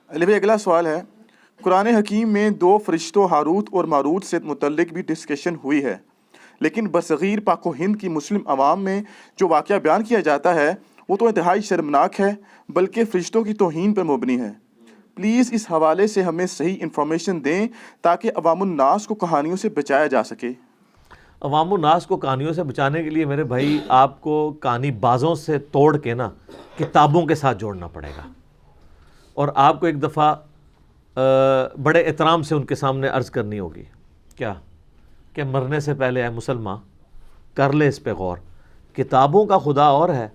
علی بھائی اگلا سوال ہے، قرآن حکیم میں دو فرشتوں ہاروت اور ماروت سے متعلق بھی ڈسکشن ہوئی ہے، لیکن برصغیر پاک و ہند کی مسلم عوام میں جو واقعہ بیان کیا جاتا ہے وہ تو انتہائی شرمناک ہے، بلکہ فرشتوں کی توہین پر مبنی ہے۔ پلیز اس حوالے سے ہمیں صحیح انفارمیشن دیں تاکہ عوام الناس کو کہانیوں سے بچایا جا سکے۔ عوام الناس کو کہانیوں سے بچانے کے لیے میرے بھائی آپ کو کہانی بازوں سے توڑ کے نا کتابوں کے ساتھ جوڑنا پڑے گا، اور آپ کو ایک دفعہ بڑے احترام سے ان کے سامنے عرض کرنی ہوگی کیا کہ مرنے سے پہلے اے مسلمان کر لے اس پہ غور، کتابوں کا خدا اور ہے،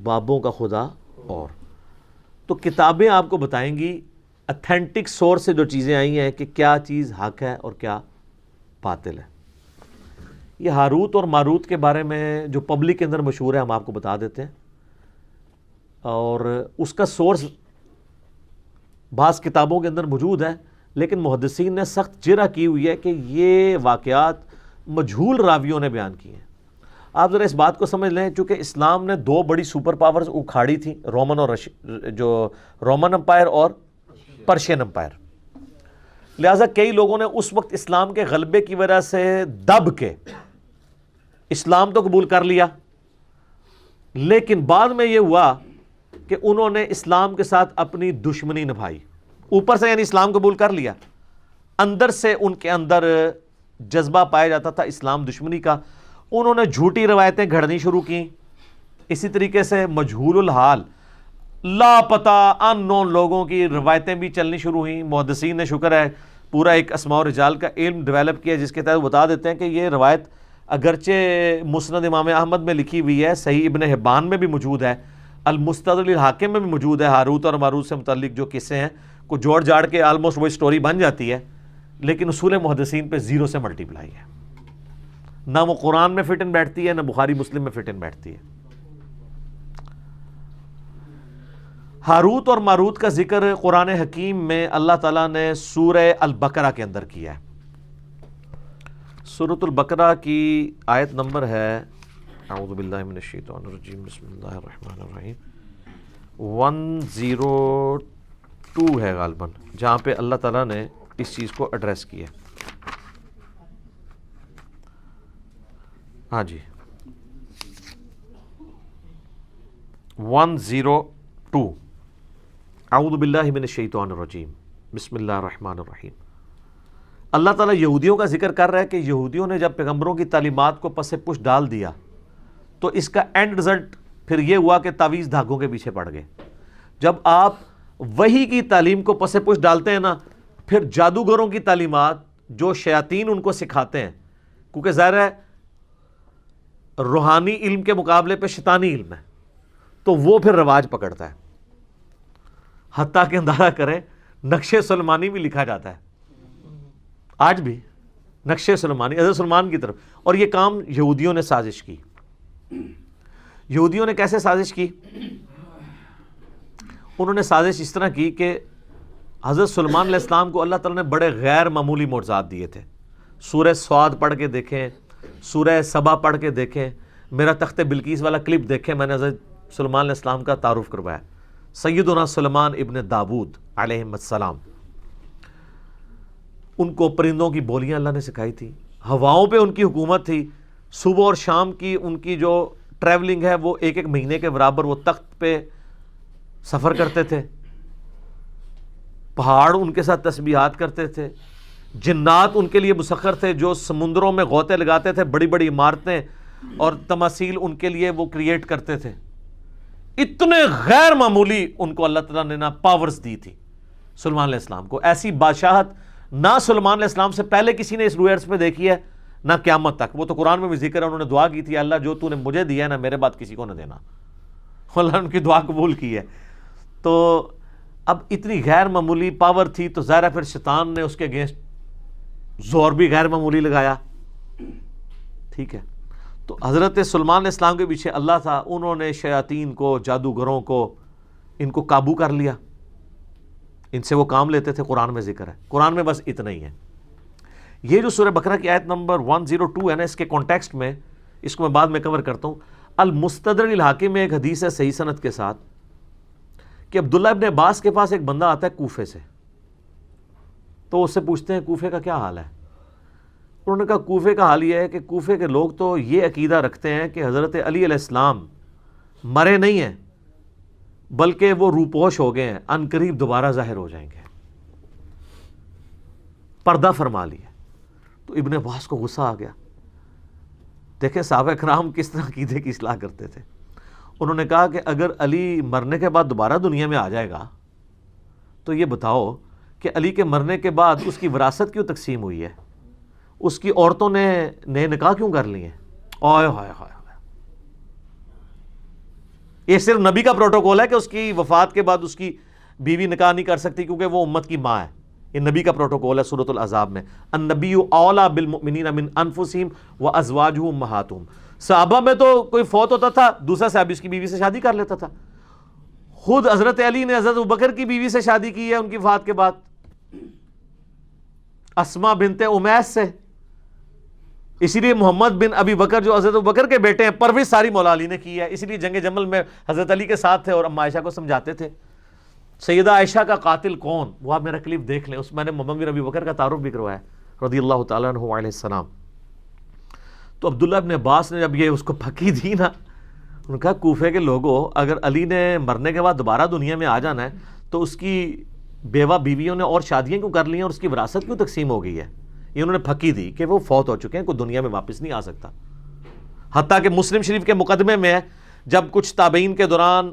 بابوں کا خدا اور۔ تو کتابیں آپ کو بتائیں گی اتھینٹک سورس سے جو چیزیں آئی ہیں کہ کیا چیز حق ہے اور کیا باطل ہے۔ یہ ہاروت اور ماروت کے بارے میں جو پبلک کے اندر مشہور ہے ہم آپ کو بتا دیتے ہیں، اور اس کا سورس بعض کتابوں کے اندر موجود ہے، لیکن محدثین نے سخت جرح کی ہوئی ہے کہ یہ واقعات مجہول راویوں نے بیان کیے ہیں۔ آپ ذرا اس بات کو سمجھ لیں، چونکہ اسلام نے دو بڑی سپر پاورز اکھاڑی تھیں، رومن امپائر اور پرشین امپائر، لہٰذا کئی لوگوں نے اس وقت اسلام کے غلبے کی وجہ سے دب کے اسلام تو قبول کر لیا، لیکن بعد میں یہ ہوا کہ انہوں نے اسلام کے ساتھ اپنی دشمنی نبھائی۔ اوپر سے یعنی اسلام قبول کر لیا، اندر سے ان کے اندر جذبہ پایا جاتا تھا اسلام دشمنی کا، انہوں نے جھوٹی روایتیں گھڑنی شروع کی۔ اسی طریقے سے مجہول الحال لاپتہ ان نون لوگوں کی روایتیں بھی چلنی شروع ہوئیں۔ محدثین نے شکر ہے پورا ایک اسماء و رجال کا علم ڈیولپ کیا، جس کے تحت بتا دیتے ہیں کہ یہ روایت اگرچہ مسند امام احمد میں لکھی ہوئی ہے، صحیح ابن حبان میں بھی موجود ہے، المستدرک الحاکم میں بھی موجود ہے، ہاروت اور ماروت سے متعلق جو قصے ہیں کو جوڑ جاڑ کے آلموسٹ وہی سٹوری بن جاتی ہے، لیکن اصول محدثین پہ زیرو سے ملٹیپلائی ہے، نہ وہ قرآن میں فٹ ان بیٹھتی ہے، نہ بخاری مسلم میں فٹ ان بیٹھتی ہے۔ ہاروت اور ماروت کا ذکر قرآن حکیم میں اللہ تعالیٰ نے سورہ البقرہ کے اندر کیا ہے۔ سورۃ البقرہ کی آیت نمبر ہے، اعوذ باللہ من الشیطان الرجیم، بسم اللہ الرحمن الرحیم، 102 ہے غالباً، جہاں پہ اللہ تعالیٰ نے اس چیز کو ایڈریس کیا۔ ہاں جی 102، اعوذ باللہ من الشیطان الرجیم، بسم اللہ الرحمن الرحیم۔ اللہ تعالیٰ یہودیوں کا ذکر کر رہا ہے کہ یہودیوں نے جب پیغمبروں کی تعلیمات کو پس پش ڈال دیا تو اس کا اینڈ رزلٹ پھر یہ ہوا کہ تعویذ دھاگوں کے پیچھے پڑ گئے۔ جب آپ وحی کی تعلیم کو پس پش ڈالتے ہیں نا، پھر جادوگروں کی تعلیمات جو شیاطین ان کو سکھاتے ہیں، کیونکہ ظاہر ہے روحانی علم کے مقابلے پہ شیطانی علم ہے، تو وہ پھر رواج پکڑتا ہے، حتیٰ کہ اندازہ کریں نقش سلمانی بھی لکھا جاتا ہے آج بھی، نقش سلمانی حضرت سلمان کی طرف، اور یہ کام یہودیوں نے سازش کی۔ یہودیوں نے کیسے سازش کی؟ انہوں نے سازش اس طرح کی کہ حضرت سلمان علیہ السلام کو اللہ تعالیٰ نے بڑے غیر معمولی معجزات دیے تھے۔ سورہ سعد پڑھ کے دیکھیں، سورہ سبا پڑھ کے دیکھیں، میرا تخت بلقیس والا کلپ دیکھیں، میں نے حضرت سلمان علیہ السلام کا تعارف کروایا، سیدنا سلمان ابن داود علیہ السلام۔ ان کو پرندوں کی بولیاں اللہ نے سکھائی تھی، ہواؤں پہ ان کی حکومت تھی، صبح اور شام کی ان کی جو ٹریولنگ ہے وہ ایک ایک مہینے کے برابر وہ تخت پہ سفر کرتے تھے، پہاڑ ان کے ساتھ تسبیحات کرتے تھے، جنات ان کے لیے مسخر تھے جو سمندروں میں غوطے لگاتے تھے، بڑی بڑی عمارتیں اور تماثیل ان کے لیے وہ کریٹ کرتے تھے۔ اتنے غیر معمولی ان کو اللہ تعالیٰ نے نا پاورز دی تھی سلمان علیہ السلام کو، ایسی بادشاہت نہ سلمان علیہ السلام سے پہلے کسی نے اس روح ارض پہ دیکھی ہے نہ قیامت تک۔ وہ تو قرآن میں بھی ذکر ہے، انہوں نے دعا کی تھی، اللہ جو تو نے مجھے دیا ہے نا میرے بعد کسی کو نہ دینا، اللہ نے ان کی دعا قبول کی ہے۔ تو اب اتنی غیر معمولی پاور تھی تو ظاہر ہے پھر شیطان نے اس کے اگینسٹ زور بھی غیر معمولی لگایا، ٹھیک ہے۔ تو حضرت سلمان علیہ السلام کے پیچھے اللہ تھا، انہوں نے شیاطین کو، جادوگروں کو، ان کو قابو کر لیا، ان سے وہ کام لیتے تھے، قرآن میں ذکر ہے، قرآن میں بس اتنا ہی ہے۔ یہ جو سورہ بقرہ کی آیت نمبر 102 ہے نا، اس کے کانٹیکسٹ میں اس کو میں بعد میں کور کرتا ہوں۔ المستدرک الحاکم میں ایک حدیث ہے صحیح سند کے ساتھ کہ عبداللہ ابن عباس کے پاس ایک بندہ آتا ہے کوفے سے, تو اس سے پوچھتے ہیں کوفے کا کیا حال ہے. انہوں نے کہا کوفے کا حال یہ ہے کہ کوفے کے لوگ تو یہ عقیدہ رکھتے ہیں کہ حضرت علی علیہ السلام مرے نہیں ہیں بلکہ وہ روپوش ہو گئے ہیں, ان قریب دوبارہ ظاہر ہو جائیں گے, پردہ فرما لیا. تو ابن عباس کو غصہ آ گیا. دیکھیں صحابہ کرام کس طرح عقیدے کی اصلاح کرتے تھے. انہوں نے کہا کہ اگر علی مرنے کے بعد دوبارہ دنیا میں آ جائے گا تو یہ بتاؤ کہ علی کے مرنے کے بعد اس کی وراثت کیوں تقسیم ہوئی ہے, اس کی عورتوں نے نئے نکاح کیوں کر لیے ہیں. آئے ہائے ہائے, یہ صرف نبی کا پروٹوکول ہے کہ اس کی وفات کے بعد اس کی بیوی نکاح نہیں کر سکتی کیونکہ وہ امت کی ماں ہے. یہ نبی کا پروٹوکول ہے سورۃ الاحزاب میں, النبی اولیٰ بالمؤمنین من انفسہم وازواجہ امہاتہم. صحابہ میں تو کوئی فوت ہوتا تھا دوسرا صحابی اس کی بیوی سے شادی کر لیتا تھا. خود حضرت علی نے حضرت ابوبکر کی بیوی سے شادی کی ہے ان کی وفات کے بعد, اسما بنت امیس سے. اسی لیے محمد بن ابی بکر جو حضرت ابوبکر کے بیٹے ہیں پرورش ساری مولا علی نے کی ہے, اسی لیے جنگ جمل میں حضرت علی کے ساتھ تھے اور اما عائشہ کو سمجھاتے تھے. سیدہ عائشہ کا قاتل کون, وہ آپ میرا کلپ دیکھ لیں, اس میں نے محمد بن ابی بکر کا تعارف بھی کروایا رضی اللہ تعالیٰ عنہ علیہ السلام. تو عبداللہ ابن عباس نے جب یہ اس کو پھکی دی نا, انہوں نے کہا کوفے کے لوگوں اگر علی نے مرنے کے بعد دوبارہ دنیا میں آ جانا ہے تو اس کی بیوہ بیویوں نے اور شادیاں کیوں کر لی ہیں اور اس کی وراثت کیوں تقسیم ہو گئی ہے. یہ انہوں نے پھکی دی کہ وہ فوت ہو چکے ہیں, کوئی دنیا میں واپس نہیں آ سکتا. حتیٰ کہ مسلم شریف کے مقدمے میں ہے جب کچھ تابعین کے دوران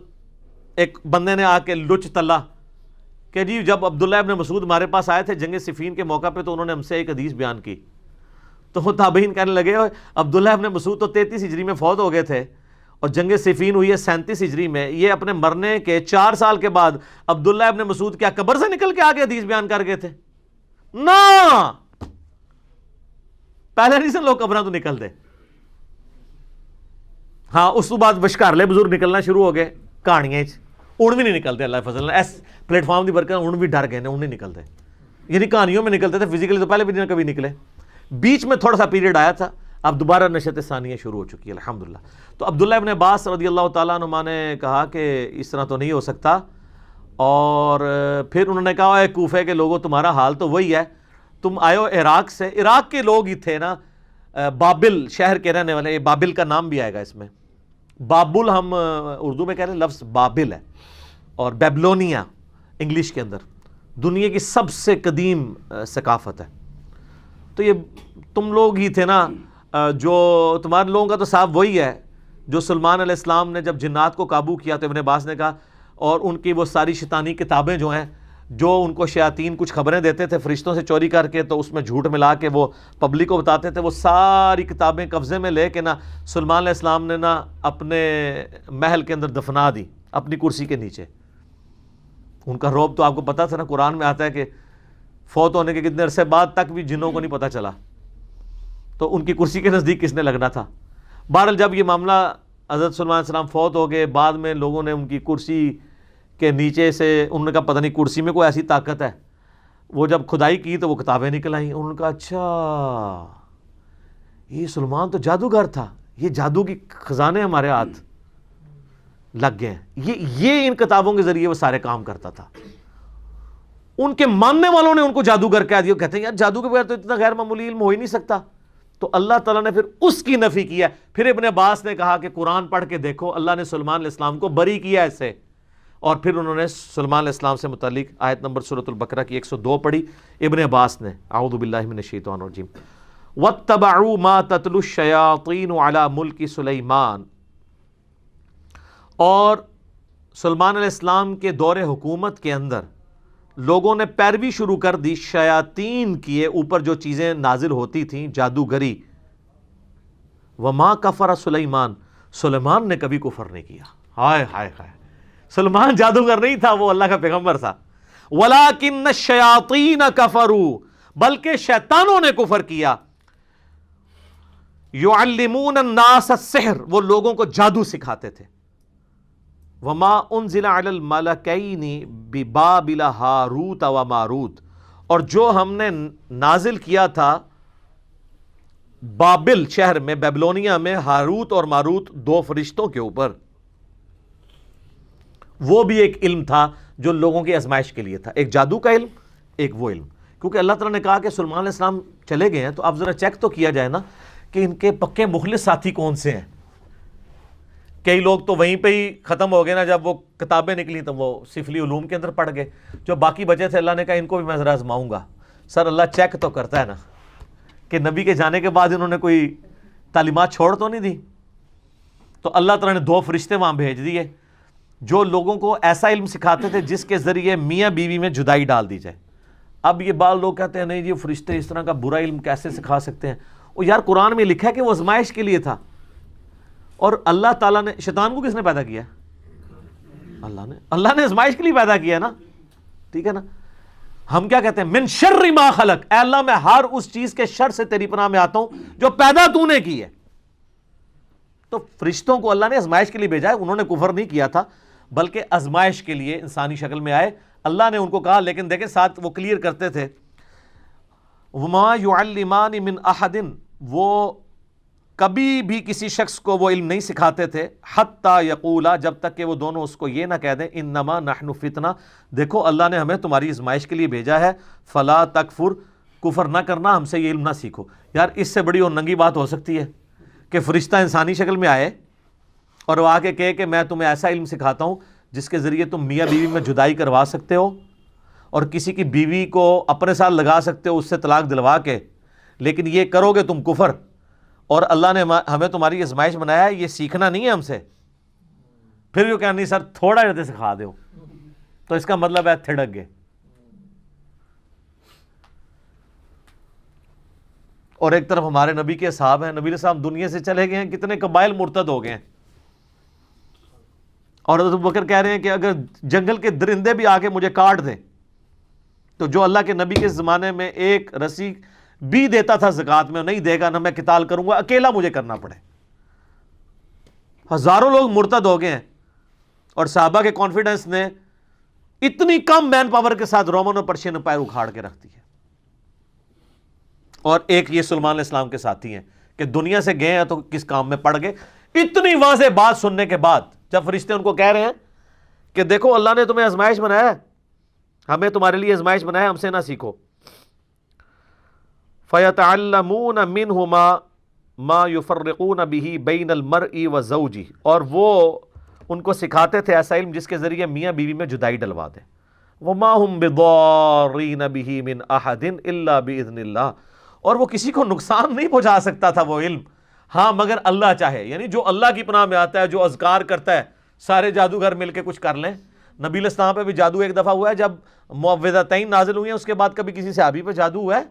ایک بندے نے آ کے لچ تلا کہ جی جب عبداللہ ابن مسعود ہمارے پاس آئے تھے جنگ صفین کے موقع پہ تو انہوں نے ہم سے ایک حدیث بیان کی, تو وہ تابعین کہنے لگے عبداللہ ابن مسعود تو 33 ہجری میں فوت ہو گئے تھے اور جنگ صفین ہوئی ہے 37 ہجری میں, یہ اپنے مرنے کے 4 سال کے بعد عبداللہ ابن مسعود کیا قبر سے نکل کے آگے حدیث بیان کر گئے تھے؟ نا, پہلے نہیں سن لوگ قبریں تو نکل دے. ہاں اس تو بعد بشکارلے بزرگ نکلنا شروع ہو گئے کہانیاں, اُن بھی نہیں نکلتے اللہ فضل ایس پلیٹ فارم دی برکت, اُن بھی ڈر گئے اُن نہیں نکلتے. یعنی کہانیوں میں نکلتے تھے, فزیکلی تو پہلے بھی نہیں کبھی نکلے, بیچ میں تھوڑا سا پیریڈ آیا تھا, اب دوبارہ نشت ثانیہ شروع ہو چکی ہے الحمدللہ. تو عبداللہ ابن عباس رضی اللہ تعالیٰ عنہ نے کہا کہ اس طرح تو نہیں ہو سکتا, اور پھر انہوں نے کہا اے کوفے کے لوگوں تمہارا حال تو وہی ہے, تم آئے ہو عراق سے, عراق کے لوگ ہی تھے نا, بابل شہر کے رہنے والے, بابل کا نام بھی آئے گا اس میں, بابل ہم اردو میں کہہ رہے ہیں, لفظ بابل ہے, اور بیبلونیا انگلش کے اندر دنیا کی سب سے قدیم ثقافت ہے. تو یہ تم لوگ ہی تھے نا, جو تمہارے لوگوں کا تو صاحب وہی ہے جو سلمان علیہ السلام نے جب جنات کو قابو کیا تو ابن عباس نے کہا, اور ان کی وہ ساری شیطانی کتابیں جو ہیں جو ان کو شیاطین کچھ خبریں دیتے تھے فرشتوں سے چوری کر کے, تو اس میں جھوٹ ملا کے وہ پبلک کو بتاتے تھے, وہ ساری کتابیں قبضے میں لے کے نا سلمان علیہ السلام نے نا اپنے محل کے اندر دفنا دی اپنی کرسی کے نیچے. ان کا رعب تو آپ کو پتا تھا نا, قرآن میں آتا ہے کہ فوت ہونے کے کتنے عرصے بعد تک بھی جنوں کو نہیں پتا چلا, تو ان کی کرسی کے نزدیک کس نے لگنا تھا. بہرحال جب یہ معاملہ حضرت سلمان علیہ السلام فوت ہو گئے, بعد میں لوگوں نے ان کی کرسی کے نیچے سے, انہوں نے کہا پتہ نہیں کرسی میں کوئی ایسی طاقت ہے, وہ جب کھدائی کی تو وہ کتابیں نکل آئیں. انہوں نے کہا اچھا یہ سلمان تو جادوگر تھا, یہ جادو کی خزانے ہمارے ہاتھ لگ گئے ہیں, یہ ان کتابوں کے ذریعے وہ سارے کام کرتا تھا. ان کے ماننے والوں نے ان کو جادوگر کہہ دیا, کہتے ہیں یار جادو کے بغیر تو اتنا غیر معمولی علم ہو ہی نہیں سکتا. تو اللہ تعالیٰ نے پھر اس کی نفی کیا. پھر ابن عباس نے کہا کہ قرآن پڑھ کے دیکھو, اللہ نے سلمان علیہ السلام کو بری کیا اس سے. اور پھر انہوں نے سلمان علیہ السلام سے متعلق آیت نمبر سورۃ البقرہ کی 102 پڑھی. ابن عباس نے اعوذ باللہ من الشیطان الرجیم, واتبعوا ما تتلو الشیاطین علی ملک سلیمان, اور سلمان علیہ السلام کے دور حکومت کے اندر لوگوں نے پیروی شروع کر دی شیاطین کی اوپر جو چیزیں نازل ہوتی تھیں جادوگری. وما کفر سلیمان, سلیمان نے کبھی کفر نہیں کیا. ہائے ہائے ہائے, سلمان جادوگر نہیں تھا, وہ اللہ کا پیغمبر تھا. ولیکن الشیاطین کفروا, بلکہ شیطانوں نے کفر کیا. یعلمون الناس السحر, وہ لوگوں کو جادو سکھاتے تھے. وما انزل علی الملکین ببابل ہاروت و ماروت, اور جو ہم نے نازل کیا تھا بابل شہر میں, بیبلونیا میں, ہاروت اور ماروت 2 فرشتوں کے اوپر. وہ بھی ایک علم تھا جو لوگوں کی آزمائش کے لیے تھا، ایک جادو کا علم، ایک وہ علم. کیونکہ اللہ تعالیٰ نے کہا کہ سلیمان علیہ السلام چلے گئے ہیں تو اب ذرا چیک تو کیا جائے نا کہ ان کے پکے مخلص ساتھی کون سے ہیں. کئی لوگ تو وہیں پہ ہی ختم ہو گئے نا، جب وہ کتابیں نکلی تو وہ سفلی علوم کے اندر پڑ گئے. جو باقی بچے تھے اللہ نے کہا ان کو بھی میں ذرا آزماؤں گا. سر اللہ چیک تو کرتا ہے نا کہ نبی کے جانے کے بعد انہوں نے کوئی تعلیمات چھوڑ تو نہیں دی. تو اللہ تعالیٰ نے 2 فرشتے وہاں بھیج دیے جو لوگوں کو ایسا علم سکھاتے تھے جس کے ذریعے میاں بیوی میں جدائی ڈال دی جائے. اب یہ بعض لوگ کہتے ہیں نہیں جی فرشتے اس طرح کا برا علم کیسے سکھا سکتے ہیں. وہ یار قرآن میں لکھا ہے کہ وہ آزمائش کے لیے تھا. اور اللہ تعالیٰ نے، شیطان کو کس نے پیدا کیا؟ اللہ نے آزمائش کے لیے پیدا کیا نا. ٹھیک ہے نا. ہم کیا کہتے ہیں؟ من شر ما خلق، اے اللہ میں ہر اس چیز کے شر سے تیری پناہ میں آتا ہوں جو پیدا تو نے کی ہے. تو فرشتوں کو اللہ نے آزمائش کے لیے بھیجا ہے. انہوں نے کفر نہیں کیا تھا بلکہ آزمائش کے لیے انسانی شکل میں آئے. اللہ نے ان کو کہا، لیکن دیکھیں ساتھ وہ کلیئر کرتے تھے وما يعلمان من احد، وہ کبھی بھی کسی شخص کو وہ علم نہیں سکھاتے تھے حتی یقولا، جب تک کہ وہ دونوں اس کو یہ نہ کہہ دیں انما نحن فتنہ، دیکھو اللہ نے ہمیں تمہاری آزمائش کے لیے بھیجا ہے، فلا تکفر، کفر نہ کرنا، ہم سے یہ علم نہ سیکھو. یار اس سے بڑی اور ننگی بات ہو سکتی ہے کہ فرشتہ انسانی شکل میں آئے اور وہ آ کے کہے کہ میں تمہیں ایسا علم سکھاتا ہوں جس کے ذریعے تم میاں بیوی میں جدائی کروا سکتے ہو اور کسی کی بیوی کو اپنے ساتھ لگا سکتے ہو اس سے طلاق دلوا کے، لیکن یہ کرو گے تم کفر، اور اللہ نے ہمیں تمہاری آزمائش بنایا ہے، یہ سیکھنا نہیں ہے ہم سے. پھر بھی وہ کہا نہیں سر تھوڑا جیسے سکھا دو، تو اس کا مطلب ہے تھڑک گئے. اور ایک طرف ہمارے نبی کے اصحاب ہیں، نبی علیہ السلام دنیا سے چلے گئے ہیں، کتنے قبائل مرتد ہو گئے ہیں. اور حضرت ابوبکر کہہ رہے ہیں کہ اگر جنگل کے درندے بھی آ کے مجھے کاٹ دیں تو جو اللہ کے نبی کے زمانے میں ایک رسی بھی دیتا تھا زکوٰۃ میں نہیں دے گا، نہ میں قتال کروں گا، اکیلا مجھے کرنا پڑے. ہزاروں لوگ مرتد ہو گئے ہیں اور صحابہ کے کانفیڈنس نے اتنی کم مین پاور کے ساتھ رومن اور پرشین امپائر اکھاڑ کے رکھ دی ہے. اور ایک یہ سلیمان علیہ السلام کے ساتھی ہیں کہ دنیا سے گئے ہیں تو کس کام میں پڑ گئے. اتنی واضح بات سننے کے بعد جب فرشتے ان کو کہہ رہے ہیں کہ دیکھو اللہ نے تمہیں آزمائش بنایا ہے، ہمیں تمہارے لیے آزمائش بنایا ہے، ہم سے نہ سیکھو. فَيَتَعَلَّمُونَ مِنْهُمَا مَا يُفَرِّقُونَ بِهِ بَيْنَ الْمَرْءِ وَزَوْجِهِ، اور وہ ان کو سکھاتے تھے ایسا علم جس کے ذریعے میاں بیوی میں جدائی ڈلوا دیں. وَمَا هُمْ بِضَارِّينَ بِهِ مِنْ أَحَدٍ إِلَّا بِإِذْنِ اللَّهِ، اور وہ کسی کو نقصان نہیں پہنچا سکتا تھا وہ علم، ہاں مگر اللہ چاہے. یعنی جو اللہ کی پناہ میں آتا ہے، جو اذکار کرتا ہے، سارے جادوگر مل کے کچھ کر لیں. نبی علیہ السلام پہ بھی جادو ایک دفعہ ہوا ہے جب معوذتین نازل ہوئی ہیں، اس کے بعد کبھی کسی صحابی پہ جادو ہوا ہے؟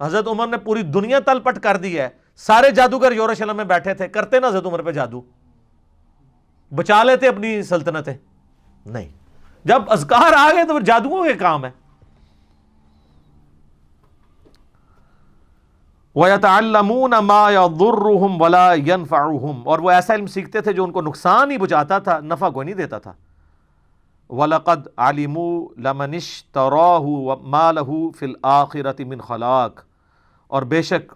حضرت عمر نے پوری دنیا تل پٹ کر دی ہے، سارے جادوگر یروشلم میں بیٹھے تھے، کرتے نا حضرت عمر پہ جادو؟ بچا لیتے اپنی سلطنتیں؟ نہیں. جب اذکار آ گئے تو پھر جادوؤں کے کام ہے. وَيَتَعَلَّمُونَ مَا يَضُرُّهُمْ وَلَا يَنْفَعُهُمْ، اور وہ ایسا علم سیکھتے تھے جو ان کو نقصان ہی پہنچاتا تھا، نفع کو نہیں دیتا تھا. وَلَقَدْ عَلِمُوا لَمَنِ اشْتَرَاهُ مَا لَهُ فِي الْآخِرَةِ مِنْ خَلَاقٍ، اور بے شک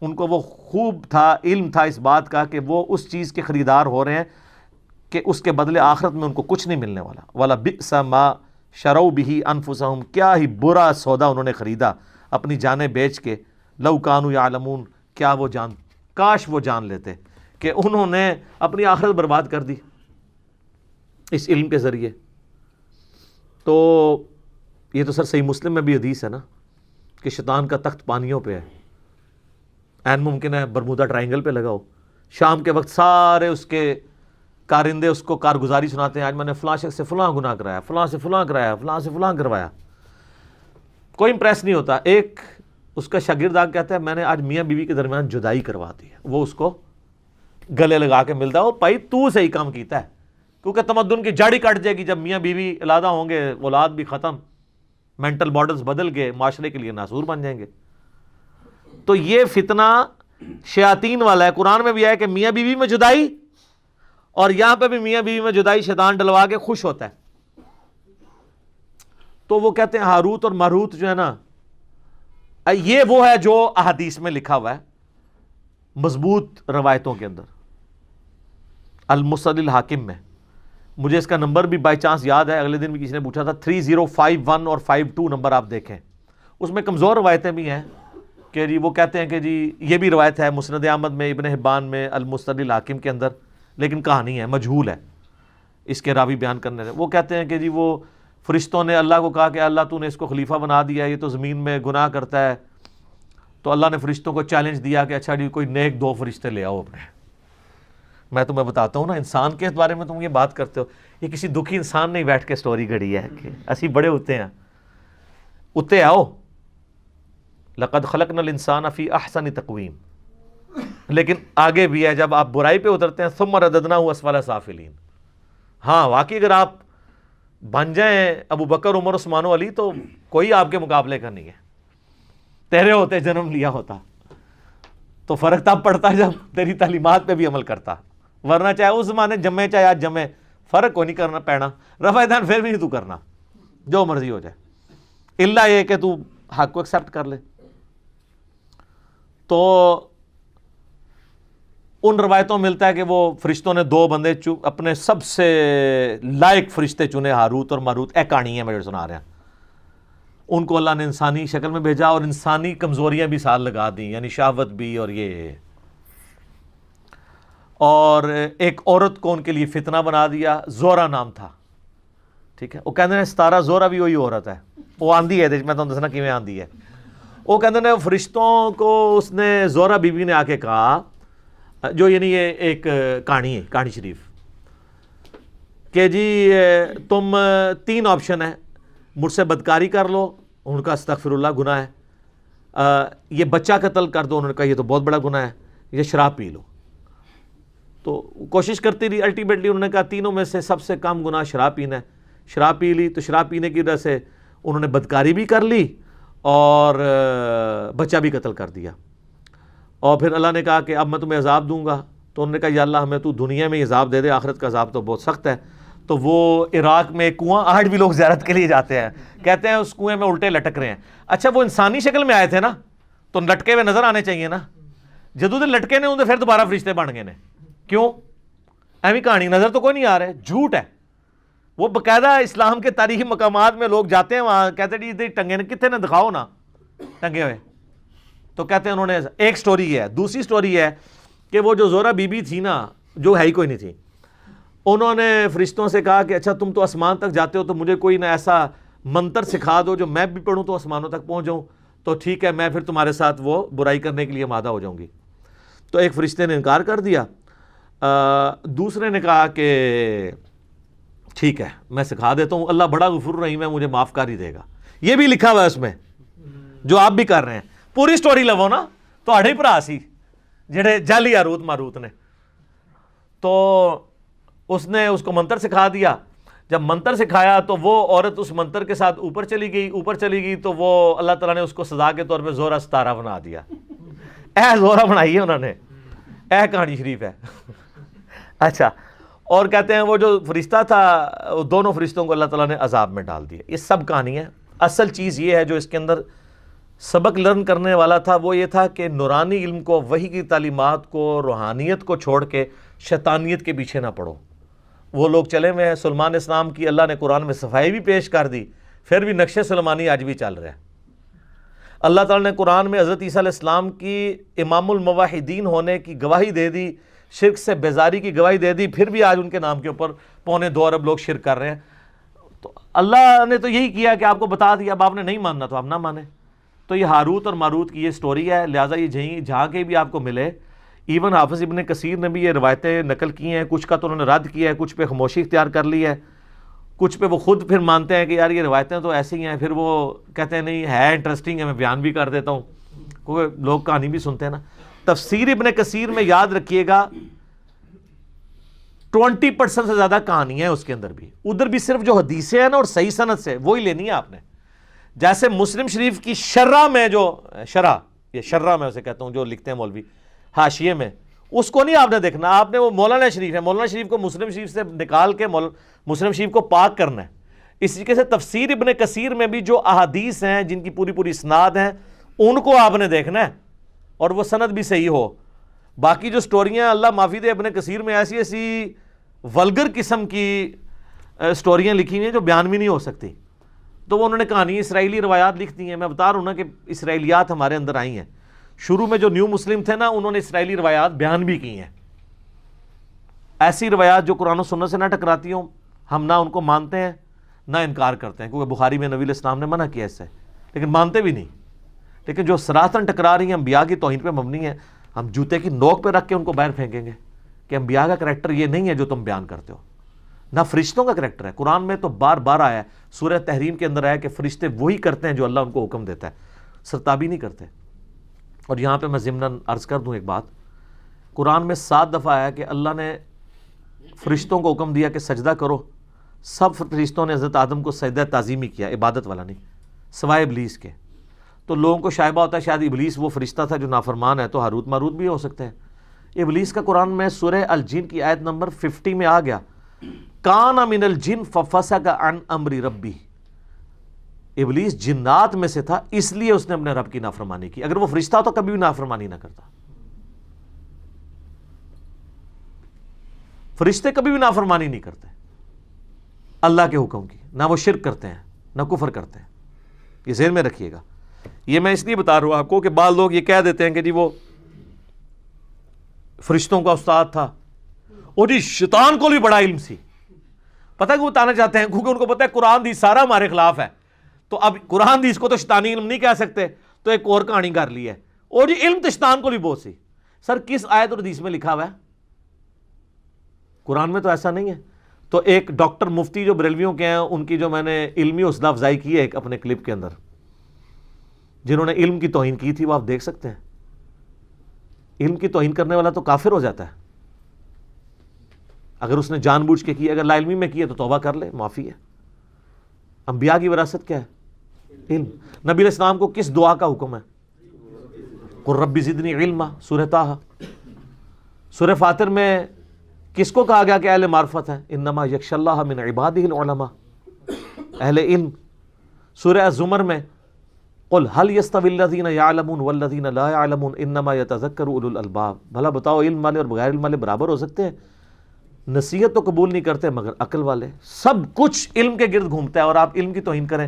ان کو وہ خوب تھا، علم تھا اس بات کا کہ وہ اس چیز کے خریدار ہو رہے ہیں کہ اس کے بدلے آخرت میں ان کو کچھ نہیں ملنے والا. وَلَبِئْسَ مَا شَرَوْا بِهِ أَنفُسَهُمْ، کیا ہی برا سودا انہوں نے خریدا اپنی جانیں بیچ کے. لَوْ كَانُوا يَعْلَمُونَ، کیا وہ کاش وہ جان لیتے کہ انہوں نے اپنی آخرت برباد کر دی اس علم کے ذریعے. تو یہ تو سر صحیح مسلم میں بھی حدیث ہے نا کہ شیطان کا تخت پانیوں پہ ہے، عین ممکن ہے برمودا ٹرائنگل پہ لگا ہو. شام کے وقت سارے اس کے کارندے اس کو کارگزاری سناتے ہیں، آج میں نے فلاں شخص سے فلاں گناہ کرایا، فلاں سے فلاں کرایا، فلاں سے فلاں کروایا. کوئی امپریس نہیں ہوتا. ایک اس کا شاگرد آ کہتا ہے میں نے آج میاں بیوی کے درمیان جدائی کروا دی ہے. وہ اس کو گلے لگا کے ملتا ہے، وہ بھائی تو صحیح کام کیتا ہے، کیونکہ تمدن کی جڑ ہی کٹ جائے گی جب میاں بیوی علیحدہ ہوں گے، اولاد بھی ختم، مینٹل ماڈلز بدل گئے، معاشرے کے لیے ناسور بن جائیں گے. تو یہ فتنہ شیاطین والا ہے. قرآن میں بھی آیا کہ میاں بیوی میں جدائی، اور یہاں پہ بھی میاں بیوی میں جدائی شیطان ڈلوا کے خوش ہوتا ہے. تو وہ کہتے ہیں ہاروت اور ماروت جو ہے نا، یہ وہ ہے جو احادیث میں لکھا ہوا ہے مضبوط روایتوں کے اندر، المسند الحاکم میں مجھے اس کا نمبر بھی بائی چانس یاد ہے, اگلے دن بھی کسی نے پوچھا تھا, 3051 اور 52 نمبر آپ دیکھیں. اس میں کمزور روایتیں بھی ہیں کہ جی وہ کہتے ہیں کہ جی یہ بھی روایت ہے مسند احمد میں, ابن حبان میں, المستدرک الحاکم کے اندر, لیکن کہانی ہے, مجہول ہے اس کے راوی بیان کرنے سے. وہ کہتے ہیں کہ جی وہ فرشتوں نے اللہ کو کہا کہ اللہ تو نے اس کو خلیفہ بنا دیا, یہ تو زمین میں گناہ کرتا ہے, تو اللہ نے فرشتوں کو چیلنج دیا کہ اچھا جی کوئی نیک 2 فرشتے لے آؤ اپنے. میں تمہیں بتاتا ہوں نا, انسان کے بارے میں تم یہ بات کرتے ہو, یہ کسی دکھی انسان نے بیٹھ کے سٹوری گھڑی ہے کہ اسی بڑے ہوتے ہیں, اتے آؤ, لقد خلقنا الانسان فی احسن تقویم. لیکن آگے بھی ہے, جب آپ برائی پہ اترتے ہیں ثم رددناہ اسفل سافلین. ہاں واقعی اگر آپ بن جائیں ابو بکر, عمر, عثمان و علی, تو کوئی آپ کے مقابلے کا نہیں ہے. تیرے ہوتے جنم لیا ہوتا تو فرق تب پڑتا جب تیری تعلیمات پہ بھی عمل کرتا, ورنہ چاہے اس زمانے جمے چاہے آج جمے, فرق کو نہیں کرنا پینا, رفع دین پھر بھی نہیں تو کرنا, جو مرضی ہو جائے, اللہ یہ کہ تو حق کو ایکسیپٹ کر لے. تو ان روایتوں میں ملتا ہے کہ وہ فرشتوں نے 2 بندے اپنے سب سے لائق فرشتے چنے, ہاروت اور ماروت. کہانی ہے میں سنا رہا ہیں, ان کو اللہ نے انسانی شکل میں بھیجا اور انسانی کمزوریاں بھی ساتھ لگا دیں, یعنی شہوت بھی اور یہ, اور ایک عورت کو ان کے لیے فتنہ بنا دیا, زورا نام تھا. ٹھیک ہے, وہ کہتے ہیں 17 زورا بھی وہی عورت ہے, وہ آندھی ہے, میں تمہیں دسنا کیویں آندھی ہے. وہ کہتے ہیں فرشتوں کو اس نے زورا بی بی نے آ کے کہا, جو یعنی یہ ایک کہانی ہے, کہانی شریف, کہ جی تم 3 آپشن ہیں, مجھ سے بدکاری کر لو, ان کا استغفر اللہ گناہ ہے, یہ بچہ قتل کر دو, انہوں نے کہا یہ تو بہت بڑا گناہ ہے, یہ شراب پی لو. تو کوشش کرتی رہی, الٹیمیٹلی انہوں نے کہا تینوں میں سے سب سے کم گناہ شراب پینا ہے. شراب پی لی, تو شراب پینے کی وجہ سے انہوں نے بدکاری بھی کر لی اور بچہ بھی قتل کر دیا. اور پھر اللہ نے کہا کہ اب میں تمہیں عذاب دوں گا, تو انہوں نے کہا یا اللہ ہمیں تو دنیا میں عذاب دے دے, آخرت کا عذاب تو بہت سخت ہے. تو وہ عراق میں ایک کنواں, آج بھی لوگ زیارت کے لیے جاتے ہیں, کہتے ہیں اس کنویں میں الٹے لٹک رہے ہیں. اچھا وہ انسانی شکل میں آئے تھے نا, تو لٹکے ہوئے نظر آنے چاہیے نا, جدو دے لٹکے نے پھر دوبارہ فرشتے بن گئے نے. کیوں ایویں کہانی, نظر تو کوئی نہیں آ رہا ہے, جھوٹ ہے. وہ باقاعدہ اسلام کے تاریخی مقامات میں لوگ جاتے ہیں, وہاں کہتے ہیں جی ٹنگے نے کتنے نے دکھاؤ نا ٹنگے ہوئے, تو کہتے ہیں انہوں نے. ایک سٹوری ہے. دوسری سٹوری ہے کہ وہ جو زورا بی بی تھی نا, جو ہے ہی کوئی نہیں تھی, انہوں نے فرشتوں سے کہا کہ اچھا تم تو آسمان تک جاتے ہو, تو مجھے کوئی نہ ایسا منتر سکھا دو جو میں بھی پڑھوں تو آسمانوں تک پہنچ جاؤں, تو ٹھیک ہے میں پھر تمہارے ساتھ وہ برائی کرنے کے لیے آمادہ ہو جاؤں گی. تو ایک فرشتے نے انکار کر دیا, دوسرے نے کہا کہ ٹھیک ہے میں سکھا دیتا ہوں, اللہ بڑا غفور رحیم ہے, مجھے معاف کر ہی دے گا. یہ بھی لکھا ہوا ہے اس میں جو آپ بھی کر رہے ہیں. پوری سٹوری لو نا, تو آڑے بھرا سی جڑے جعلی ہاروت ماروت نے. تو اس نے اس کو منتر سکھا دیا. جب منتر سکھایا تو وہ عورت اس منتر کے ساتھ اوپر چلی گئی, تو وہ اللہ تعالیٰ نے اس کو سزا کے طور پہ زورا 17 بنا دیا. زورا بنائی ہے انہوں نے, کہانی شریف ہے. اچھا, اور کہتے ہیں وہ جو فرشتہ تھا, دونوں فرشتوں کو اللہ تعالیٰ نے عذاب میں ڈال دیا. یہ سب کہانی ہے. اصل چیز یہ ہے جو اس کے اندر سبق لرن کرنے والا تھا, وہ یہ تھا کہ نورانی علم کو, وحی کی تعلیمات کو, روحانیت کو چھوڑ کے شیطانیت کے پیچھے نہ پڑو. وہ لوگ چلے ہوئے ہیں. سلمان اسلام کی اللہ نے قرآن میں صفائی بھی پیش کر دی, پھر بھی نقش سلمانی آج بھی چل رہا ہے. اللہ تعالیٰ نے قرآن میں حضرت عیسیٰ علیہ السلام کی امام الموحدین ہونے کی گواہی دے دی, شرک سے بیزاری کی گواہی دے دی, پھر بھی آج ان کے نام کے اوپر 2.25 ارب لوگ شرک کر رہے ہیں. تو اللہ نے تو یہی کیا کہ آپ کو بتا دیا, اب آپ نے نہیں ماننا تو آپ نہ مانیں. تو یہ ہاروت اور ماروت کی یہ سٹوری ہے, لہٰذا یہ جہاں کے بھی آپ کو ملے. ایون حافظ ابن کثیر نے بھی یہ روایتیں نقل کی ہیں, کچھ کا تو انہوں نے رد کیا ہے, کچھ پہ خاموشی اختیار کر لی ہے, کچھ پہ وہ خود پھر مانتے ہیں کہ یار یہ روایتیں تو ایسی ہیں, پھر وہ کہتے ہیں نہیں ہے انٹرسٹنگ ہے, میں بیان بھی کر دیتا ہوں, کیونکہ لوگ کہانی بھی سنتے ہیں نا. تفسیر ابن کثیر میں یاد رکھیے گا 20% سے زیادہ کہانی ہے اس کے اندر بھی. ادھر بھی صرف جو حدیثیں ہیں نا اور صحیح سند سے وہی لینی ہے آپ نے. جیسے مسلم شریف کی شرح میں جو شرح میں اسے کہتا ہوں جو لکھتے ہیں مولوی حاشیے میں, اس کو نہیں آپ نے دیکھنا, آپ نے وہ مولانا شریف ہے, مولانا شریف کو مسلم شریف سے نکال کے مسلم شریف کو پاک کرنا ہے. اس طریقے سے تفسیر ابن کثیر میں بھی جو احادیث ہیں جن کی پوری اسناد ہیں ان کو آپ نے دیکھنا ہے, اور وہ سند بھی صحیح ہو. باقی جو سٹوریاں اللہ معافی دے ابن کثیر میں ایسی ولگر قسم کی اسٹوریاں لکھی ہیں جو بیان بھی نہیں ہو سکتی، تو وہ انہوں نے کہانی اسرائیلی روایات لکھ دی ہیں. میں بتا رہا ہوں نا کہ اسرائیلیات ہمارے اندر آئی ہیں. شروع میں جو نیو مسلم تھے نا، انہوں نے اسرائیلی روایات بیان بھی کی ہیں. ایسی روایات جو قرآن و سنت سے نہ ٹکراتی ہوں، ہم نہ ان کو مانتے ہیں نہ انکار کرتے ہیں، کیونکہ بخاری میں نبی علیہ السلام نے منع کیا اس سے، لیکن مانتے بھی نہیں. لیکن جو سراحتاً ٹکرا رہی ہیں، انبیاء کی توہین پہ مبنی ہے، ہم جوتے کی نوک پہ رکھ کے ان کو باہر پھینکیں گے کہ انبیاء کا کریکٹر یہ نہیں ہے جو تم بیان کرتے ہو، نہ فرشتوں کا کریکٹر ہے. قرآن میں تو بار بار آیا ہے، سورہ تحریم کے اندر آیا کہ فرشتے وہی کرتے ہیں جو اللہ ان کو حکم دیتا ہے، سرتابی نہیں کرتے. اور یہاں پہ میں ضمناً عرض کر دوں ایک بات، قرآن میں 7 دفعہ آیا کہ اللہ نے فرشتوں کو حکم دیا کہ سجدہ کرو. سب فرشتوں نے حضرت آدم کو سجدہ تعظیمی کیا، عبادت والا نہیں، سوائے ابلیس کے. تو لوگوں کو شائبہ ہوتا ہے شاید ابلیس وہ فرشتہ تھا جو نافرمان ہے، تو ہاروت ماروت بھی ہو سکتے ہیں. ابلیس کا قرآن میں سورہ الجن کی آیت نمبر 50 میں آ گیا، کان من الجن ففسق عن امر ربی. ابلیس جنات میں سے تھا، اس لیے اس نے اپنے رب کی نافرمانی کی. اگر وہ فرشتہ تو کبھی بھی نافرمانی نہ کرتا. فرشتے کبھی بھی نافرمانی نہیں کرتے اللہ کے حکم کی، نہ وہ شرک کرتے ہیں نہ کفر کرتے ہیں. یہ ذہن میں رکھیے گا. یہ میں اس لیے بتا رہا ہوں آپ کو کہ بعض لوگ یہ کہہ دیتے ہیں کہ جی وہ فرشتوں کا استاد تھا، اور جی شیطان کو بھی بڑا علم سی. پتہ ہے کہ وہ بتانا چاہتے ہیں کیونکہ ان کو پتہ ہے قرآن حدیث سارا ہمارے خلاف ہے، تو اب قرآن حدیث کو تو شیطانی علم نہیں کہہ سکتے، تو ایک اور کہانی کر لی ہے، اور جی علم تو شیطان کو بھی بہت سی. سر کس آیت اور حدیث میں لکھا ہوا ہے؟ قرآن میں تو ایسا نہیں ہے. تو ایک ڈاکٹر مفتی جو بریلویوں کے ہیں، ان کی جو میں نے علمی حوصلہ افزائی کی ہے ایک اپنے کلپ کے اندر، جنہوں نے علم کی توہین کی تھی، وہ آپ دیکھ سکتے ہیں. علم کی توہین کرنے والا تو کافر ہو جاتا ہے اگر اس نے جان بوجھ کے کی. اگر لا علمی میں کی ہے تو توبہ کر لے، معافی ہے. انبیاء کی وراثت کیا ہے؟ علم. نبی علیہ السلام کو کس دعا کا حکم ہے؟ قل رب زدنی علما. سورہ طٰہٰ. سورہ فاطر میں کس کو کہا گیا کہ اہل معرفت ہے؟ انما یخشی اللہ من عبادہ العلماء، اہل علم. سورہ الزمر میں قل هل يستوي الذين يعلمون والذين لا يعلمون انما يتذكر اولو الالباب. بھلا بتاؤ علم والے اور بغیر علم والے برابر ہو سکتے ہیں؟ نصیحت تو قبول نہیں کرتے مگر عقل والے. سب کچھ علم کے گرد گھومتا ہے اور آپ علم کی توہین کریں.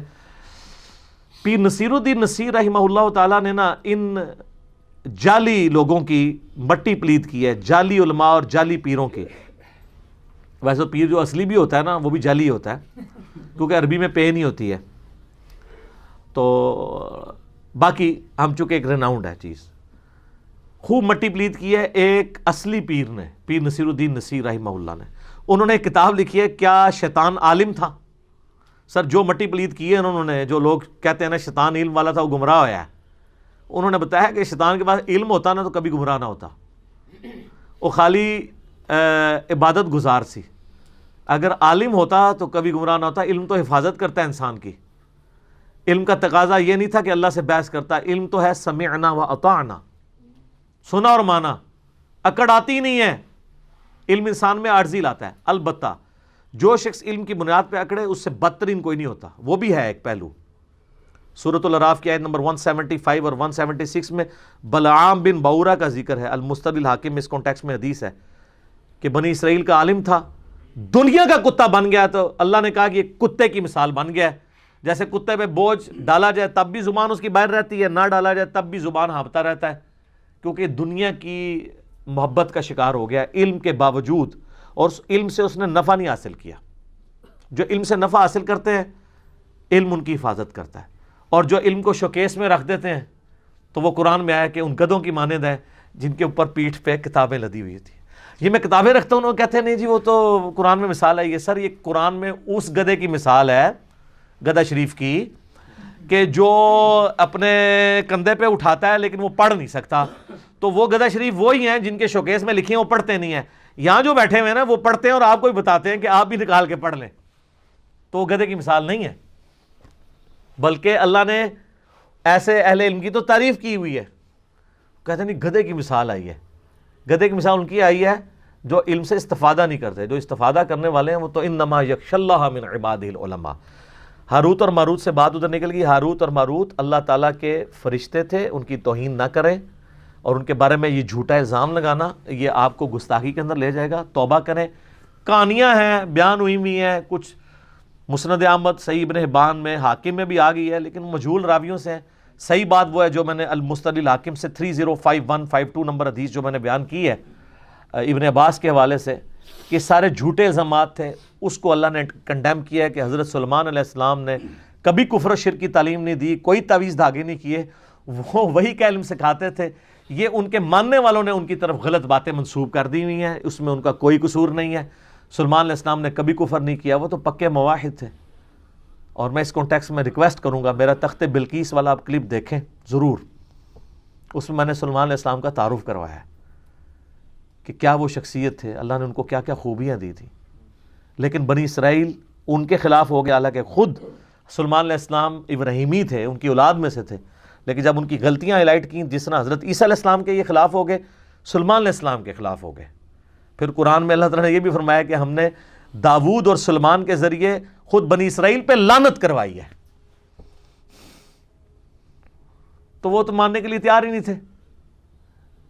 پیر نصیر الدین نصیر رحمہ اللہ تعالیٰ نے نا ان جعلی لوگوں کی مٹی پلید کی ہے، جعلی علماء اور جعلی پیروں کی. ویسے پیر جو اصلی بھی ہوتا ہے نا وہ بھی جعلی ہوتا ہے، کیونکہ عربی میں پے نہیں ہوتی ہے. تو باقی ہم چونکہ ایک ریناؤنڈ ہے چیز، خوب مٹی پلید کی ہے ایک اصلی پیر نے، پیر نصیر الدین نصیر رحمہ اللہ نے. انہوں نے ایک کتاب لکھی ہے، کیا شیطان عالم تھا؟ سر جو مٹی پلید کی ہے انہوں نے، جو لوگ کہتے ہیں نا شیطان علم والا تھا وہ گمراہ ہوا ہے، انہوں نے بتایا کہ شیطان کے پاس علم ہوتا نا تو کبھی گمراہ نہ ہوتا، وہ خالی عبادت گزار سی. اگر عالم ہوتا تو کبھی گمراہ نہ ہوتا. علم تو حفاظت کرتا ہے انسان کی. علم کا تقاضا یہ نہیں تھا کہ اللہ سے بحث کرتا. علم تو ہے سمعنا و اطعنا، سنا اور مانا. اکڑ آتی نہیں ہے. علم انسان میں عاجزی لاتا ہے. البتہ جو شخص علم کی بنیاد پہ اکڑے اس سے بدترین کوئی نہیں ہوتا. وہ بھی ہے ایک پہلو. سورۃ الاعراف کی آیت نمبر 175 اور 176 میں بلعام بن بعورہ کا ذکر ہے. المستدل الحاکم میں اس کانٹیکس میں حدیث ہے کہ بنی اسرائیل کا عالم تھا، دنیا کا کتا بن گیا. تو اللہ نے کہا کہ یہ کتے کی مثال بن گیا ہے. جیسے کتے پہ بوجھ ڈالا جائے تب بھی زبان اس کی باہر رہتی ہے، نہ ڈالا جائے تب بھی زبان ہانپتا رہتا ہے، کیونکہ دنیا کی محبت کا شکار ہو گیا علم کے باوجود، اور علم سے اس نے نفع نہیں حاصل کیا. جو علم سے نفع حاصل کرتے ہیں علم ان کی حفاظت کرتا ہے، اور جو علم کو شوکیس میں رکھ دیتے ہیں تو وہ قرآن میں آیا کہ ان گدھوں کی مانند ہے جن کے اوپر پیٹھ پہ کتابیں لدی ہوئی تھی. یہ میں کتابیں رکھتا ہوں، کہتے ہیں نہیں جی وہ تو قرآن میں مثال ہے. یہ سر یہ قرآن میں اس گدھے کی مثال ہے، گدھا شریف کی، کہ جو اپنے کندھے پہ اٹھاتا ہے لیکن وہ پڑھ نہیں سکتا. تو وہ گدھا شریف وہی ہیں جن کے شوکیس میں لکھے ہیں وہ پڑھتے نہیں ہیں. یہاں جو بیٹھے ہوئے ہیں نا وہ پڑھتے ہیں اور آپ کو بھی بتاتے ہیں کہ آپ بھی نکال کے پڑھ لیں. تو وہ گدھے کی مثال نہیں ہے، بلکہ اللہ نے ایسے اہل علم کی تو تعریف کی ہوئی ہے. کہتے ہیں نہیں گدھے کی مثال آئی ہے. گدھے کی مثال ان کی آئی ہے جو علم سے استفادہ نہیں کرتے. جو استفادہ کرنے والے ہیں وہ تو انما یخشی اللہ من عبادہ العلماء. ہاروت اور ماروت سے بات ادھر نکل گئی. ہاروت اور ماروت اللہ تعالیٰ کے فرشتے تھے، ان کی توہین نہ کریں، اور ان کے بارے میں یہ جھوٹا الزام لگانا یہ آپ کو گستاخی کے اندر لے جائے گا. توبہ کریں، کہانیاں ہیں، بیان ہوئی ہوئی ہیں، کچھ مسند احمد، صحیح ابن حبان میں، حاکم میں بھی آ گئی ہے، لیکن مجہول راویوں سے ہیں۔ صحیح بات وہ ہے جو میں نے المستدل الحاکم سے 305152 نمبر حدیث جو میں نے بیان کی ہے ابن عباس کے حوالے سے، کہ سارے جھوٹے الزامات تھے، اس کو اللہ نے کنڈیم کیا ہے کہ حضرت سلیمان علیہ السلام نے کبھی کفر و شرک کی تعلیم نہیں دی، کوئی تعویذ دھاگے نہیں کیے، وہ وہی کا علم سکھاتے تھے۔ یہ ان کے ماننے والوں نے ان کی طرف غلط باتیں منسوب کر دی ہوئی ہیں، اس میں ان کا کوئی قصور نہیں ہے۔ سلیمان علیہ السلام نے کبھی کفر نہیں کیا، وہ تو پکے موحد تھے۔ اور میں اس کانٹیکس میں ریکویسٹ کروں گا، میرا تخت بلقیس والا آپ کلپ دیکھیں ضرور، اس میں میں نے سلیمان علیہ السلام کا تعارف کروایا ہے کہ کیا وہ شخصیت تھے، اللہ نے ان کو کیا کیا خوبیاں دی تھی۔ لیکن بنی اسرائیل ان کے خلاف ہو گیا، حالانکہ خود سلیمان علیہ السلام ابراہیمی تھے، ان کی اولاد میں سے تھے، لیکن جب ان کی غلطیاں ہائی لائٹ کیں، جس طرح حضرت عیسیٰ علیہ السلام کے یہ خلاف ہو گئے، سلیمان علیہ السلام کے خلاف ہو گئے۔ پھر قرآن میں اللہ تعالیٰ نے یہ بھی فرمایا کہ ہم نے داود اور سلیمان کے ذریعے خود بنی اسرائیل پہ لعنت کروائی ہے، تو وہ تو ماننے کے لیے تیار ہی نہیں تھے۔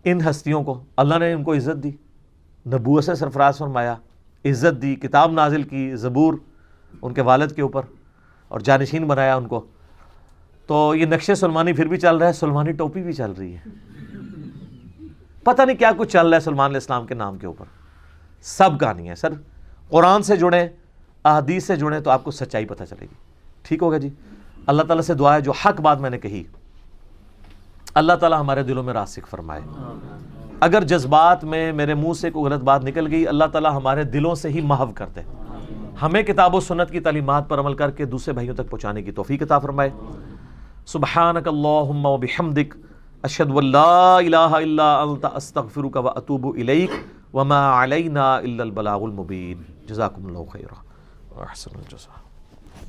ان ہستیوں کو اللہ نے ان کو عزت دی، نبوت سے سرفراز فرمایا، عزت دی، کتاب نازل کی، زبور ان کے والد کے اوپر، اور جانشین بنایا ان کو۔ تو یہ نقش سلمانی پھر بھی چل رہا ہے، سلمانی ٹوپی بھی چل رہی ہے، پتہ نہیں کیا کچھ چل رہا ہے سلیمان علیہ السلام کے نام کے اوپر۔ سب کہانی ہے سر، قرآن سے جڑیں، احادیث سے جڑیں تو آپ کو سچائی پتہ چلے گی۔ ٹھیک ہوگا جی؟ اللہ تعالیٰ سے دعا ہے جو حق بات میں نے کہی اللہ تعالیٰ ہمارے دلوں میں راسخ فرمائے۔ اگر جذبات میں میرے منہ سے کوئی غلط بات نکل گئی، اللہ تعالیٰ ہمارے دلوں سے ہی محو کر دے، ہمیں کتاب و سنت کی تعلیمات پر عمل کر کے دوسرے بھائیوں تک پہنچانے کی توفیق عطا فرمائے۔ سبحانک اللہم و بحمدک، اشہد ان لا الہ الا انت، استغفرک و اتوب الیک، وما علینا الا البلاغ المبین۔ جزاکم اللہ خیرا و احسن الجزاء۔